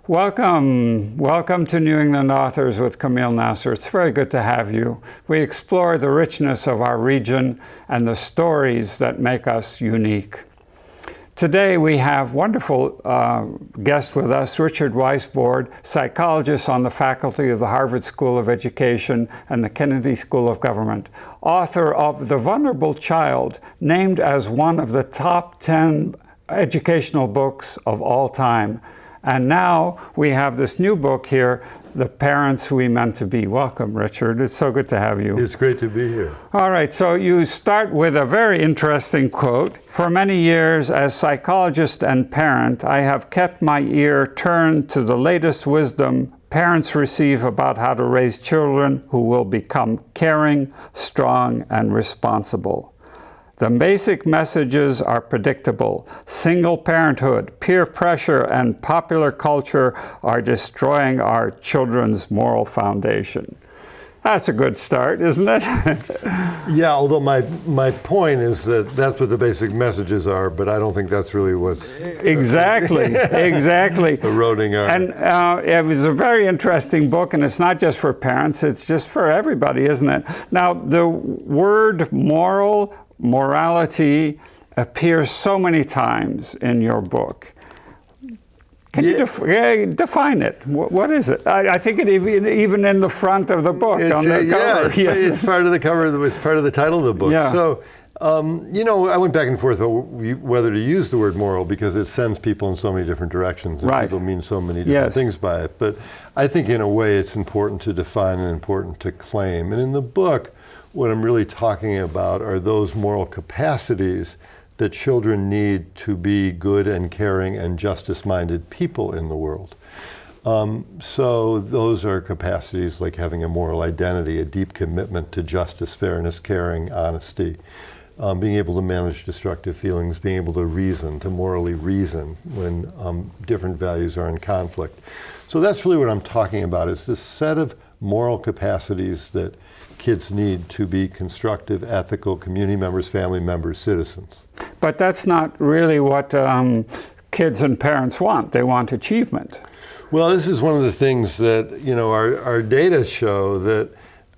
Welcome to New England Authors with Kameel Nasr. It's very good to have you. We explore the richness of our region and the stories that make us unique. Today we have wonderful guest with us, Richard Weissbourd, psychologist on the faculty of the Harvard School of Education and the Kennedy School of Government, author of The Vulnerable Child, named as one of the top 10 educational books of all time. And now we have this new book here, The Parents We Meant to Be. Welcome, Richard. It's so good to have you. It's great to be here. All right, so you start with a very interesting quote. For many years, as psychologist and parent, I have kept my ear turned to the latest wisdom parents receive about how to raise children who will become caring, strong, and responsible. The basic messages are predictable. Single parenthood, peer pressure, and popular culture are destroying our children's moral foundation. That's a good start, isn't it? Yeah, although my point is that that's what the basic messages are, but I don't think that's really what's... Exactly. Eroding our... And it was a very interesting book, and it's not just for parents, it's just for everybody, isn't it? Now, the word morality appears so many times in your book. Can you define it? What is it? I think it even in the front of the book, on the cover. Yes, it's part of the cover. It's part of the title of the book. Yeah. So, I went back and forth about whether to use the word moral because it sends people in so many different directions, and people mean so many different things by it. But I think in a way it's important to define and important to claim. And in the book, what I'm really talking about are those moral capacities that children need to be good and caring and justice-minded people in the world. So those are capacities like having a moral identity, a deep commitment to justice, fairness, caring, honesty, being able to manage destructive feelings, being able to reason, to morally reason when different values are in conflict. So that's really what I'm talking about, is this set of moral capacities that kids need to be constructive, ethical community members, family members, citizens. But that's not really what kids and parents want. They want achievement. Well, this is one of the things that our data show that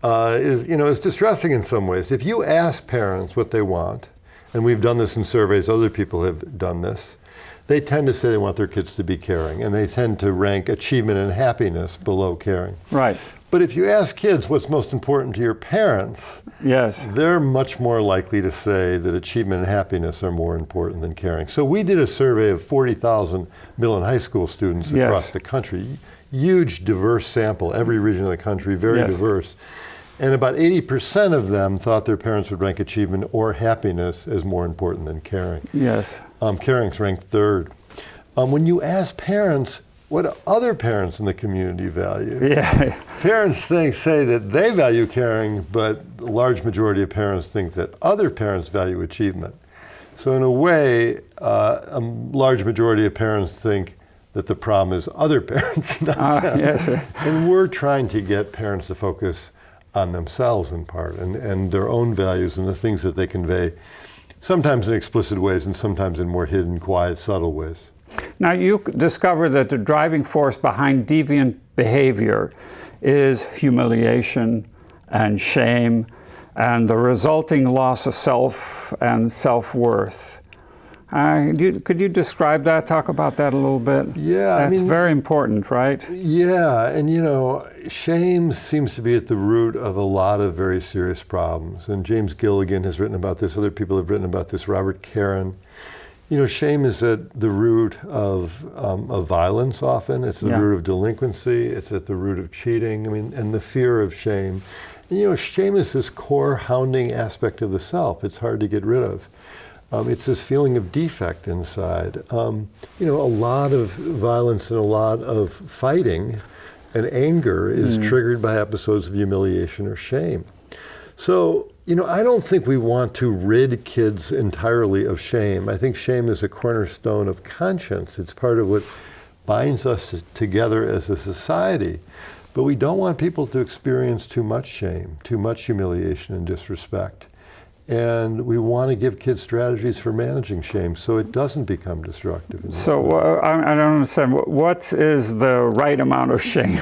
is distressing in some ways. If you ask parents what they want, and we've done this in surveys, other people have done this, they tend to say they want their kids to be caring, and they tend to rank achievement and happiness below caring. Right. But if you ask kids what's most important to your parents, they're much more likely to say that achievement and happiness are more important than caring. So we did a survey of 40,000 middle and high school students across the country. Huge, diverse sample, every region of the country, very diverse. And about 80% of them thought their parents would rank achievement or happiness as more important than caring. Yes. Caring's ranked third. When you ask parents what other parents in the community value, parents say that they value caring, but the large majority of parents think that other parents value achievement. So in a way, a large majority of parents think that the problem is other parents, not them. Yes, sir. And we're trying to get parents to focus on themselves in part, and their own values and the things that they convey, sometimes in explicit ways and sometimes in more hidden, quiet, subtle ways. Now, you discover that the driving force behind deviant behavior is humiliation and shame and the resulting loss of self and self-worth. Could you describe that, talk about that a little bit? Yeah. That's very important, right? Yeah, and shame seems to be at the root of a lot of very serious problems. And James Gilligan has written about this, other people have written about this, Robert Caron. Shame is at the root of violence often. It's the root of delinquency. It's at the root of cheating. And the fear of shame. And, shame is this core hounding aspect of the self. It's hard to get rid of. It's this feeling of defect inside. A lot of violence and a lot of fighting and anger is triggered by episodes of humiliation or shame. So, I don't think we want to rid kids entirely of shame. I think shame is a cornerstone of conscience. It's part of what binds us together as a society. But we don't want people to experience too much shame, too much humiliation and disrespect. And we want to give kids strategies for managing shame so it doesn't become destructive. So I don't understand. What is the right amount of shame?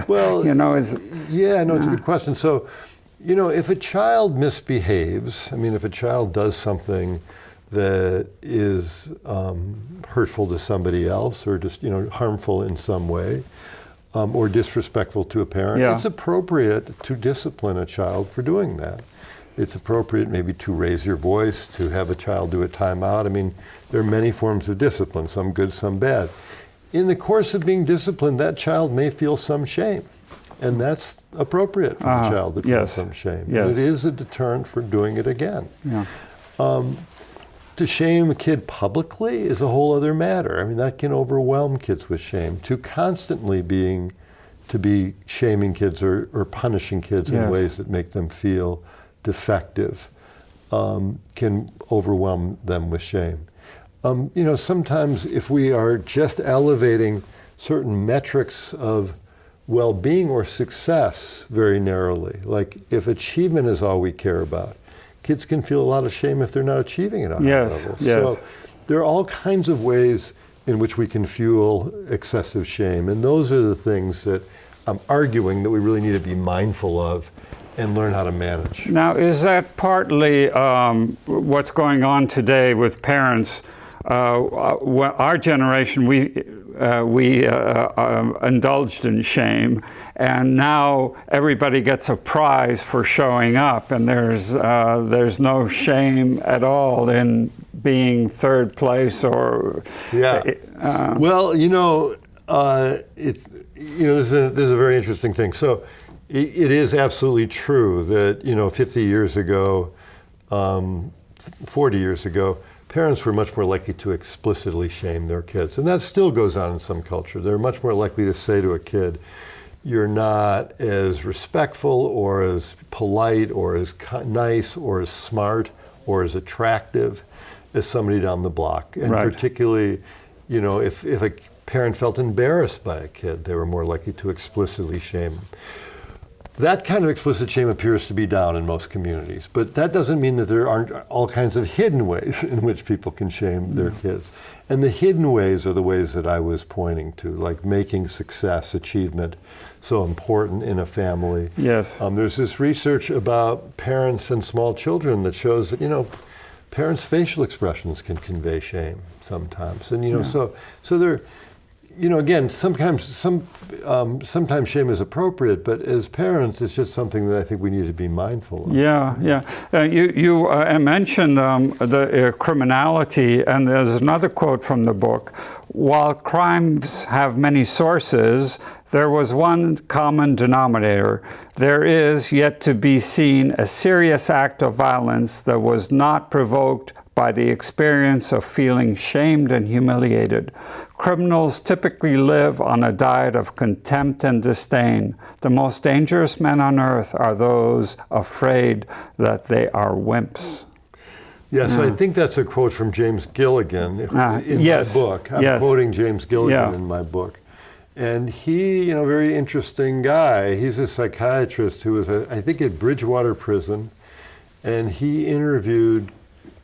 Well, it's a good question. So, if a child misbehaves, if a child does something that is hurtful to somebody else or just, harmful in some way, or disrespectful to a parent, it's appropriate to discipline a child for doing that. It's appropriate maybe to raise your voice, to have a child do a timeout. There are many forms of discipline, some good, some bad. In the course of being disciplined, that child may feel some shame. And that's appropriate for the child to feel some shame. Yes. And it is a deterrent for doing it again. Yeah. To shame a kid publicly is a whole other matter. That can overwhelm kids with shame. To constantly be shaming kids or punishing kids in ways that make them feel defective can overwhelm them with shame. Sometimes if we are just elevating certain metrics of well-being or success very narrowly, like if achievement is all we care about, kids can feel a lot of shame if they're not achieving at a high level. So there are all kinds of ways in which we can fuel excessive shame, and those are the things that I'm arguing that we really need to be mindful of and learn how to manage. Now, is that partly what's going on today with parents? Our generation, we indulged in shame, and now everybody gets a prize for showing up, and there's no shame at all in being third place or. Yeah. Well, this is a very interesting thing. So. It is absolutely true that, 50 years ago, 40 years ago, parents were much more likely to explicitly shame their kids. And that still goes on in some culture. They're much more likely to say to a kid, you're not as respectful or as polite or as nice or as smart or as attractive as somebody down the block. And particularly, if a parent felt embarrassed by a kid, they were more likely to explicitly shame them. That kind of explicit shame appears to be down in most communities, but that doesn't mean that there aren't all kinds of hidden ways in which people can shame their kids. And the hidden ways are the ways that I was pointing to, like making success, achievement, so important in a family. Yes. There's this research about parents and small children that shows that, parents' facial expressions can convey shame sometimes. And, so there, again, sometimes shame is appropriate, but as parents, it's just something that I think we need to be mindful of. Yeah. You mentioned the criminality, and there's another quote from the book. While crimes have many sources, there was one common denominator. There is yet to be seen a serious act of violence that was not provoked by the experience of feeling shamed and humiliated. Criminals typically live on a diet of contempt and disdain. The most dangerous men on earth are those afraid that they are wimps. Yes, I think that's a quote from James Gilligan in my book. I'm quoting James Gilligan in my book. And he, very interesting guy. He's a psychiatrist who was, I think, at Bridgewater Prison, and he interviewed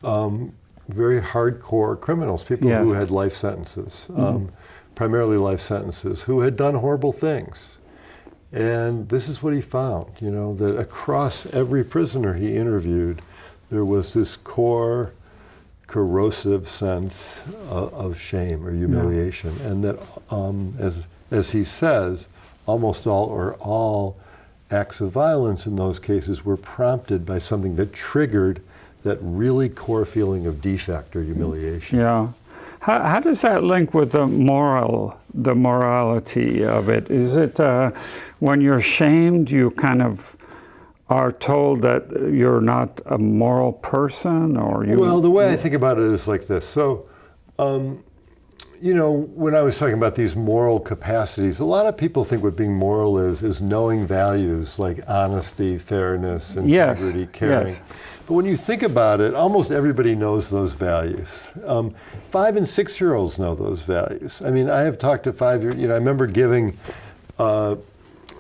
very hardcore criminals, people who had life sentences, primarily life sentences, who had done horrible things. And this is what he found, that across every prisoner he interviewed, there was this core corrosive sense of shame or humiliation. And that, as he says, almost all or all acts of violence in those cases were prompted by something that triggered that really core feeling of defect or humiliation. Yeah. How does that link with the morality of it? Is it when you're shamed, you kind of are told that you're not a moral person, or you? Well, the way I think about it is like this. So, when I was talking about these moral capacities, a lot of people think what being moral is knowing values like honesty, fairness, integrity, caring. Yes. But when you think about it, almost everybody knows those values. 5- and 6-year-olds know those values. I have talked to 5-year-olds. I remember giving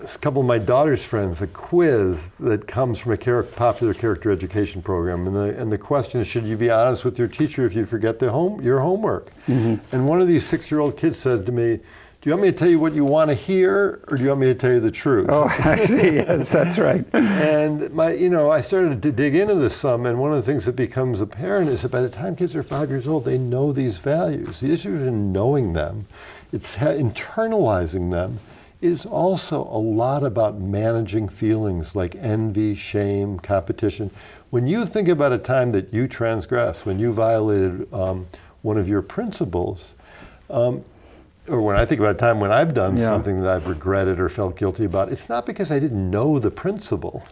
a couple of my daughter's friends a quiz that comes from a popular character education program, and the question is, should you be honest with your teacher if you forget your homework? And one of these 6-year-old kids said to me, do you want me to tell you what you want to hear, or do you want me to tell you the truth? Oh, I see. Yes, that's right. And I started to dig into this some, and one of the things that becomes apparent is that by the time kids are 5 years old, they know these values. The issue is in knowing them. It's internalizing them. It is also a lot about managing feelings like envy, shame, competition. When you think about a time that you transgressed, when you violated one of your principles, or when I think about a time when I've done something that I've regretted or felt guilty about, it's not because I didn't know the principle.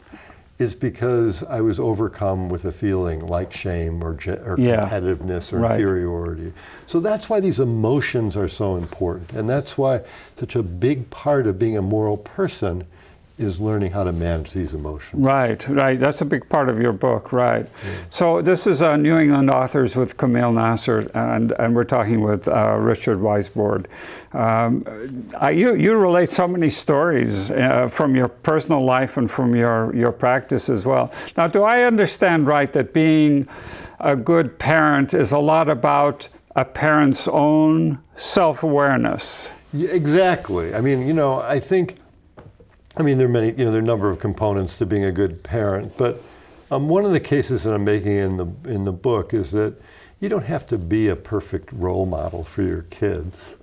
It's because I was overcome with a feeling like shame or competitiveness or inferiority. So that's why these emotions are so important. And that's why such a big part of being a moral person is learning how to manage these emotions. Right. That's a big part of your book, right. Yeah. So this is New England Authors with Kameel Nasr, and we're talking with Richard Weissbourd. You relate so many stories from your personal life and from your practice as well. Now, do I understand right that being a good parent is a lot about a parent's own self-awareness? Yeah, exactly. I mean, there are many, there are a number of components to being a good parent, but one of the cases that I'm making in the book is that you don't have to be a perfect role model for your kids.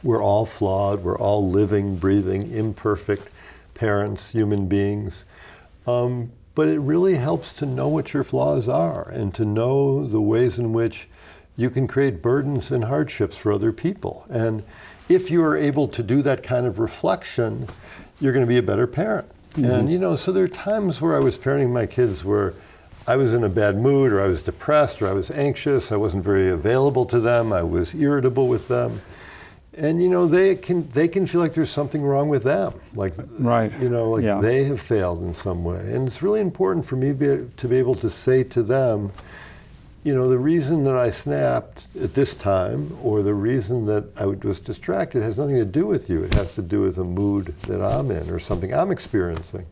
We're all flawed. We're all living, breathing, imperfect parents, human beings. But it really helps to know what your flaws are and to know the ways in which you can create burdens and hardships for other people. And if you are able to do that kind of reflection, you're going to be a better parent. And so there are times where I was parenting my kids where I was in a bad mood, or I was depressed, or I was anxious, I wasn't very available to them, I was irritable with them. And they can feel like there's something wrong with them, like they have failed in some way. And it's really important for me to be able to say to them, the reason that I snapped at this time, or the reason that I was distracted, has nothing to do with you. It has to do with a mood that I'm in or something I'm experiencing.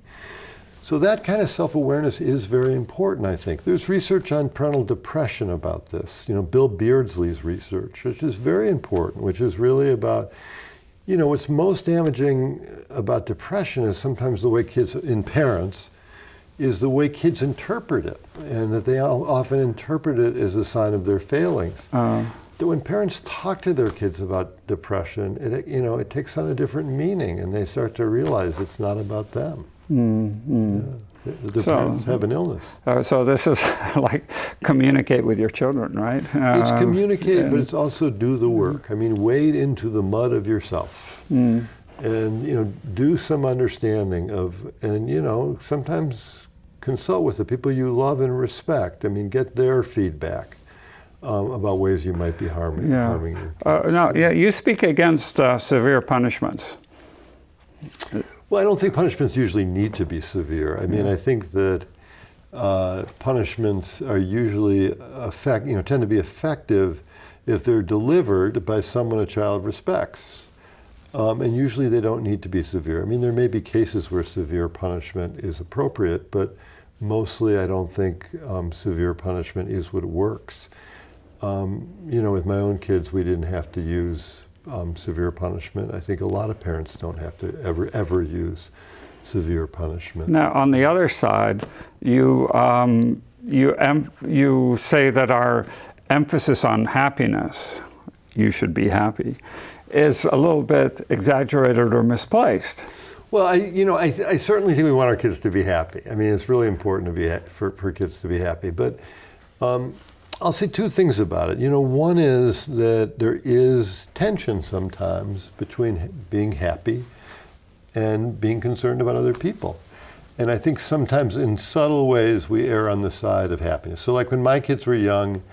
So that kind of self-awareness is very important, I think. There's research on parental depression about this. Bill Beardsley's research, which is very important, which is really about, what's most damaging about depression is sometimes the way parents, is the way kids interpret it, and that they often interpret it as a sign of their failings. That when parents talk to their kids about depression, it takes on a different meaning, and they start to realize it's not about them. The parents have an illness. So this is like communicate with your children, right? It's communicate, but it's also do the work. I mean, wade into the mud of yourself. And do some understanding of, and sometimes consult with the people you love and respect. I mean, get their feedback about ways you might be harming your kids. You speak against severe punishments. Well, I don't think punishments usually need to be severe. I mean, I think that punishments are usually tend to be effective if they're delivered by someone a child respects. And usually they don't need to be severe. I mean, there may be cases where severe punishment is appropriate, but mostly I don't think severe punishment is what works. With my own kids, we didn't have to use severe punishment. I think a lot of parents don't have to ever use severe punishment. Now, on the other side, you say that our emphasis on happiness, you should be happy, is a little bit exaggerated or misplaced. Well, I certainly think we want our kids to be happy. I mean, it's really important for kids to be happy. But I'll say two things about it. One is that there is tension sometimes between being happy and being concerned about other people. And I think sometimes in subtle ways we err on the side of happiness. So like when my kids were young,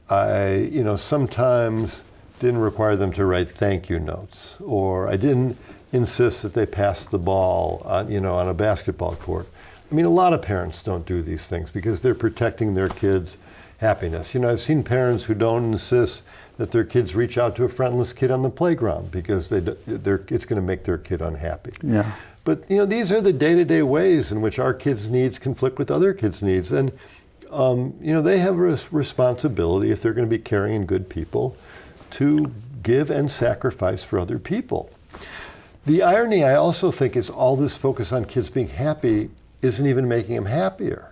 I sometimes didn't require them to write thank you notes, or I didn't insist that they pass the ball on a basketball court. I mean, a lot of parents don't do these things because they're protecting their kids' happiness. I've seen parents who don't insist that their kids reach out to a friendless kid on the playground because it's going to make their kid unhappy. Yeah. But these are the day-to-day ways in which our kids' needs conflict with other kids' needs, and they have a responsibility, if they're going to be caring and good people, to give and sacrifice for other people. The irony, I also think, is all this focus on kids being happy isn't even making them happier.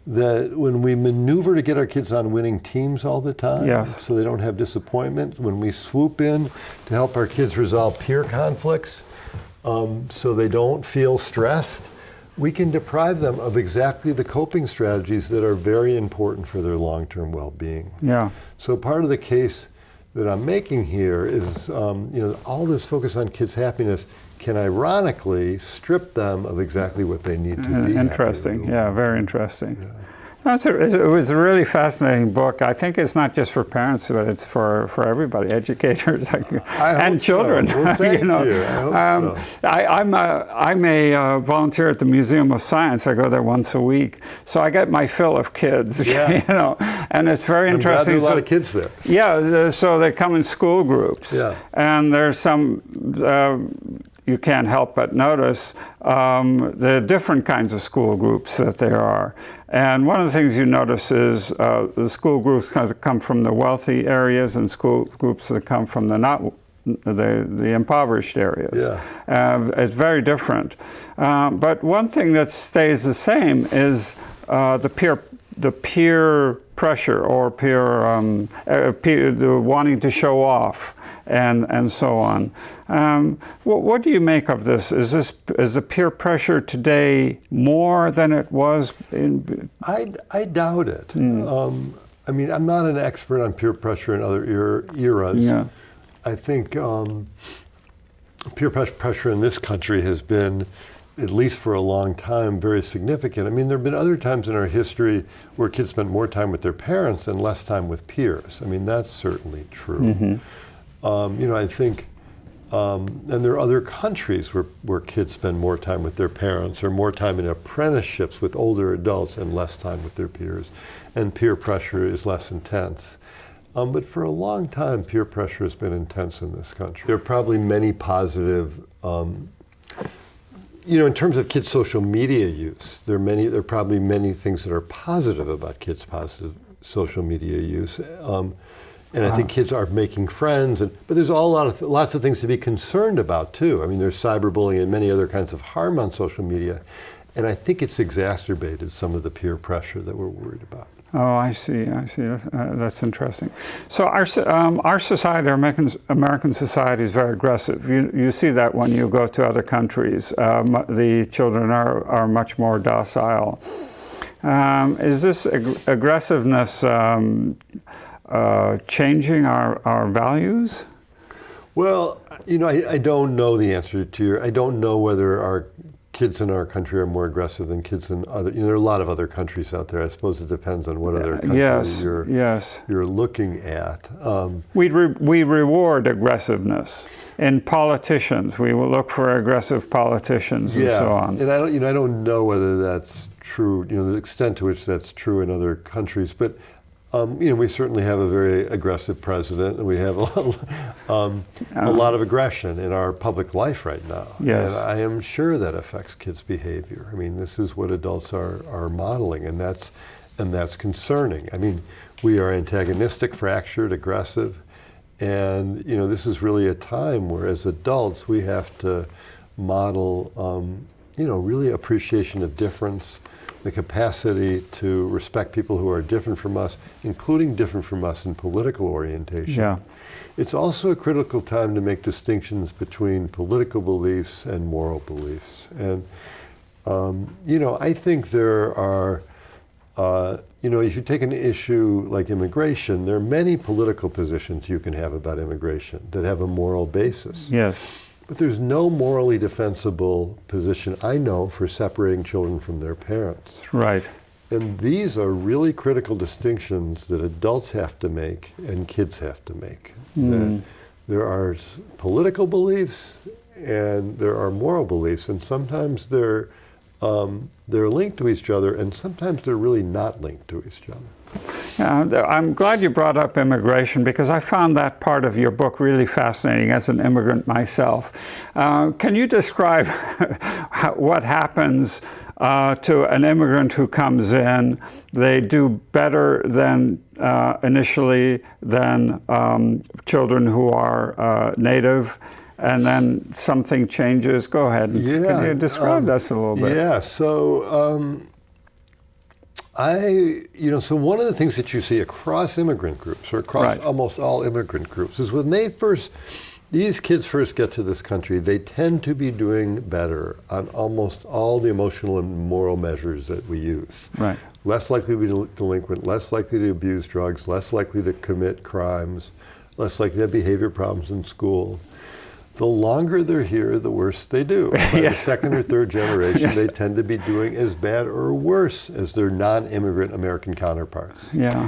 That when we maneuver to get our kids on winning teams all the time, yes, so they don't have disappointment, when we swoop in to help our kids resolve peer conflicts so they don't feel stressed, we can deprive them of exactly the coping strategies that are very important for their long-term well-being. Yeah. So part of the case that I'm making here is, all this focus on kids' happiness can ironically strip them of exactly what they need to be interesting. happy. Yeah, very interesting. Yeah. It was a really fascinating book. I think it's not just for parents, but it's for everybody, educators and children. So. Well, thank you. I hope so. I'm a volunteer at the Museum of Science. I go there once a week, so I get my fill of kids. Yeah. And it's very I'm interesting. Glad there are a lot of kids there. Yeah, so they come in school groups. Yeah. And there's some. You can't help but notice the different kinds of school groups that there are. And one of the things you notice is the school groups kind of come from the wealthy areas and school groups that come from the impoverished areas. Yeah. It's very different. But one thing that stays the same is the peer pressure or the wanting to show off. And so on. What do you make of this? Is the peer pressure today more than it was in? I doubt it. I'm not an expert on peer pressure in other eras. Yeah. I think peer pressure in this country has been, at least for a long time, very significant. There have been other times in our history where kids spent more time with their parents and less time with peers. That's certainly true. Mm-hmm. I think, and there are other countries where kids spend more time with their parents or more time in apprenticeships with older adults and less time with their peers, and peer pressure is less intense. But for a long time, peer pressure has been intense in this country. There are probably many positive, in terms of kids' social media use, there are probably many things that are positive about kids' positive social media use. And I think kids are making friends, but there's lots of things to be concerned about too. There's cyberbullying and many other kinds of harm on social media, and I think it's exacerbated some of the peer pressure that we're worried about. Oh, I see. That's interesting. So our society, American society, is very aggressive. You see that when you go to other countries. The children are much more docile. Is this aggressiveness changing our values? Well, I don't know the answer to I don't know whether our kids in our country are more aggressive than kids in other. There are a lot of other countries out there. I suppose it depends on what other countries you're looking at. We reward aggressiveness in politicians. We will look for aggressive politicians and so on. And I don't know whether that's true. The extent to which that's true in other countries, but. We certainly have a very aggressive president, and we have a lot of aggression in our public life right now. Yes. And I am sure that affects kids' behavior. This is what adults are modeling, and that's concerning. We are antagonistic, fractured, aggressive, and this is really a time where, as adults, we have to model, really appreciation of difference. The capacity to respect people who are different from us, including different from us in political orientation. Yeah. It's also a critical time to make distinctions between political beliefs and moral beliefs. And, I think there are, if you take an issue like immigration, there are many political positions you can have about immigration that have a moral basis. Yes. But there's no morally defensible position, I know, for separating children from their parents. Right. And these are really critical distinctions that adults have to make and kids have to make. That there are political beliefs and there are moral beliefs, and sometimes they're they're linked to each other, and sometimes they're really not linked to each other. Yeah, I'm glad you brought up immigration because I found that part of your book really fascinating as an immigrant myself. Can you describe what happens to an immigrant who comes in? They do better than initially than children who are native, and then something changes. Go ahead. Can you describe this a little bit? Yeah. So. So one of the things that you see across immigrant groups, or across almost all immigrant groups, is when these kids first get to this country, they tend to be doing better on almost all the emotional and moral measures that we use. Right. Less likely to be delinquent, less likely to abuse drugs, less likely to commit crimes, less likely to have behavior problems in school. The longer they're here, the worse they do. By the second or third generation, they tend to be doing as bad or worse as their non-immigrant American counterparts. Yeah.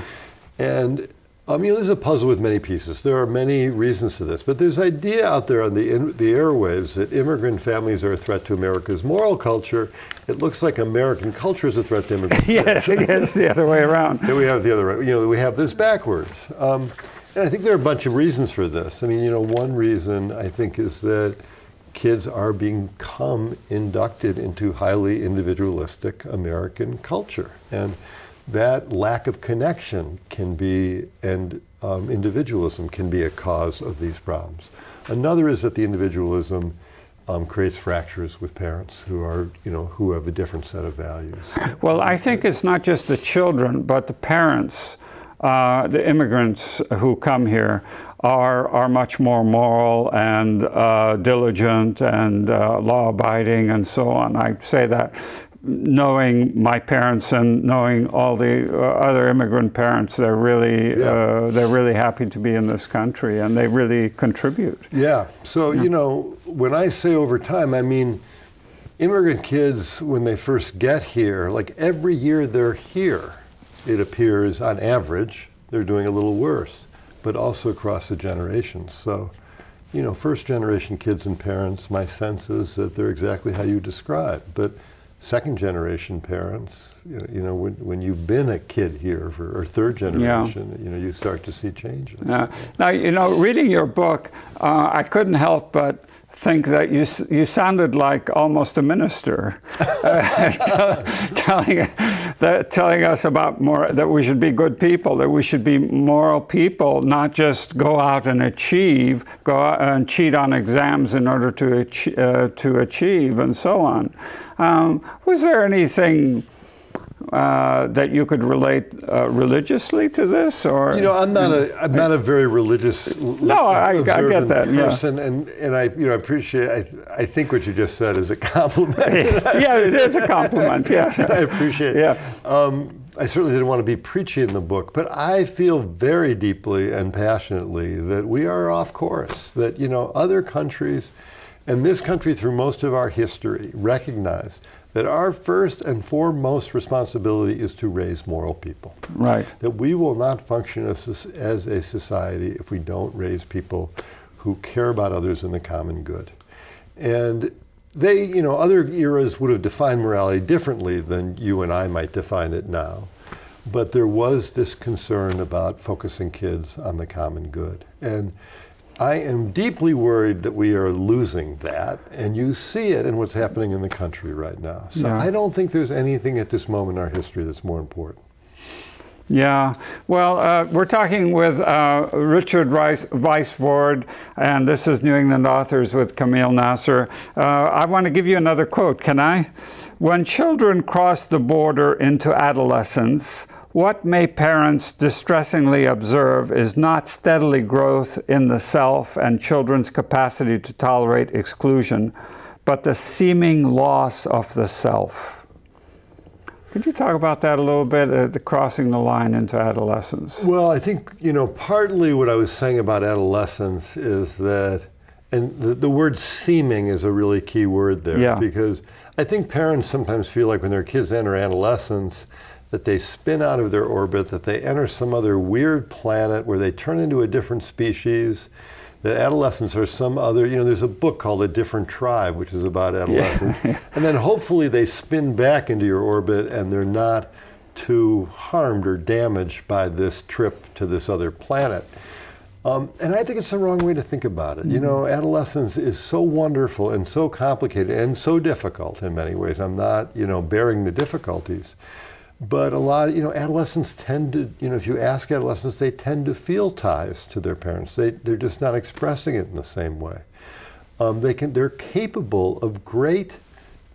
And this is a puzzle with many pieces. There are many reasons to this, but there's idea out there on the airwaves that immigrant families are a threat to America's moral culture. It looks like American culture is a threat to immigrant Yes, it's the other way around. And we have the other, we have this backwards. And I think there are a bunch of reasons for this. I mean, one reason I think is that kids are become inducted into highly individualistic American culture. And that lack of connection can be, and individualism can be a cause of these problems. Another is that the individualism creates fractures with parents who are, who have a different set of values. Well, I think it's not just the children, but the parents. The immigrants who come here are much more moral and diligent and law-abiding and so on. I say that knowing my parents and knowing all the other immigrant parents, they're really happy to be in this country and they really contribute. Yeah. So when I say over time, I mean immigrant kids when they first get here, like every year they're here. It appears, on average, they're doing a little worse, but also across the generations. So, first-generation kids and parents, my sense is that they're exactly how you describe. But second-generation parents, when you've been a kid here or third generation, you start to see changes. Now, reading your book, I couldn't help but think that you sounded like almost a minister, telling us about that we should be good people, that we should be moral people, not just go out and go out and cheat on exams in order to achieve, and so on. Was there anything that you could relate religiously to this, or I'm not a very religious I get that person, and I appreciate. I think what you just said is a compliment. Yeah, it is a compliment. Yeah, I appreciate. Yeah. I certainly didn't want to be preachy in the book, but I feel very deeply and passionately that we are off course. That other countries, and this country through most of our history, recognize that our first and foremost responsibility is to raise moral people. Right. That we will not function as a society if we don't raise people who care about others and the common good. And other eras would have defined morality differently than you and I might define it now. But there was this concern about focusing kids on the common good. And I am deeply worried that we are losing that, and you see it in what's happening in the country right now. So I don't think there's anything at this moment in our history that's more important. Yeah, well, we're talking with Richard Weissbourd, and this is New England Authors with Kameel Nasr. I want to give you another quote, can I? When children cross the border into adolescence, what may parents distressingly observe is not steadily growth in the self and children's capacity to tolerate exclusion, but the seeming loss of the self. Could you talk about that a little bit, the crossing the line into adolescence? Well, I think, partly what I was saying about adolescence is that, and the word seeming is a really key word there, because I think parents sometimes feel like when their kids enter adolescence, that they spin out of their orbit, that they enter some other weird planet where they turn into a different species, that adolescents are some other, there's a book called A Different Tribe, which is about adolescents. Yeah. And then hopefully they spin back into your orbit and they're not too harmed or damaged by this trip to this other planet. And I think it's the wrong way to think about it. Mm-hmm. Adolescence is so wonderful and so complicated and so difficult in many ways. I'm not, bearing the difficulties. But a lot, adolescents tend to, if you ask adolescents, they tend to feel ties to their parents. They're just not expressing it in the same way. They're capable of great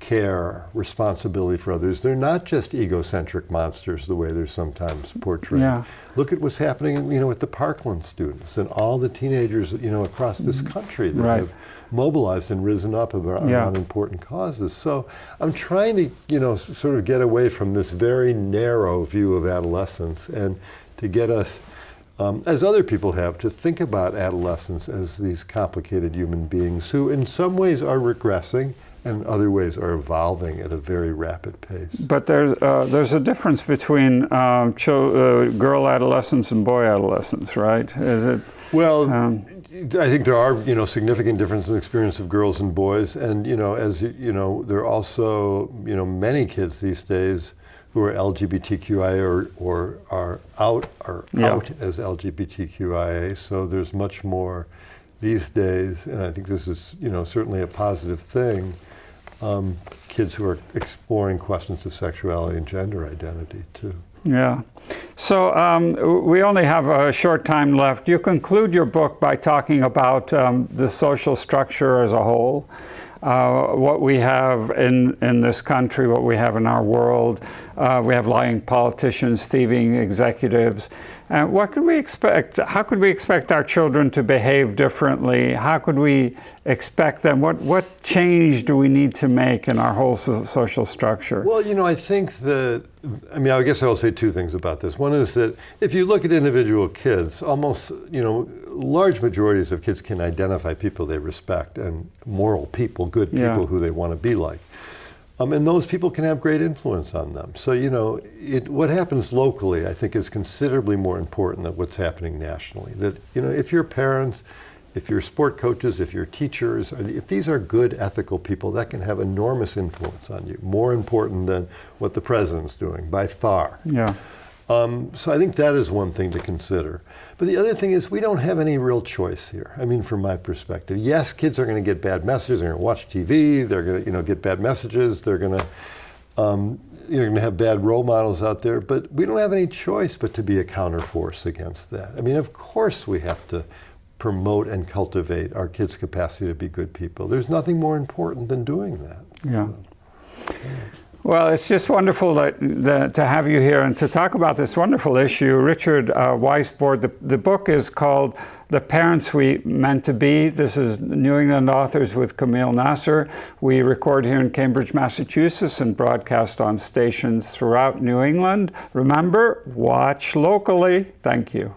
care, responsibility for others. They're not just egocentric monsters the way they're sometimes portrayed. Yeah. Look at what's happening, with the Parkland students and all the teenagers, across this country that have mobilized and risen up around important causes. So I'm trying to, sort of get away from this very narrow view of adolescence and to get us, as other people have, to think about adolescents as these complicated human beings who in some ways are regressing and in other ways are evolving at a very rapid pace. But there's a difference between girl adolescents and boy adolescents, right? Is it? Well, I think there are, significant differences in the experience of girls and boys, and there are also, many kids these days who are LGBTQIA or are out as LGBTQIA. So there's much more these days, and I think this is, certainly a positive thing. Kids who are exploring questions of sexuality and gender identity too. Yeah. So we only have a short time left. You conclude your book by talking about the social structure as a whole, what we have in this country, what we have in our world. We have lying politicians, thieving executives. What could we expect? How could we expect our children to behave differently? How could we expect them? What change do we need to make in our whole social structure? Well, I think that, I guess I'll say two things about this. One is that if you look at individual kids, almost, large majorities of kids can identify people they respect and moral people, good people who they want to be like. And those people can have great influence on them. So, what happens locally, I think, is considerably more important than what's happening nationally. That, if your parents, if you're sport coaches, if you're teachers, if these are good, ethical people, that can have enormous influence on you, more important than what the president's doing, by far. Yeah. So I think that is one thing to consider. But the other thing is we don't have any real choice here. From my perspective, yes, kids are going to get bad messages. They're going to watch TV. They're going to, get bad messages. They're going to, you're going to have bad role models out there. But we don't have any choice but to be a counterforce against that. Of course we have to promote and cultivate our kids' capacity to be good people. There's nothing more important than doing that. Yeah. So, Well, it's just wonderful to have you here and to talk about this wonderful issue. Richard Weissbourd, the book is called The Parents We Meant to Be. This is New England Authors with Kameel Nasr. We record here in Cambridge, Massachusetts and broadcast on stations throughout New England. Remember, watch locally. Thank you.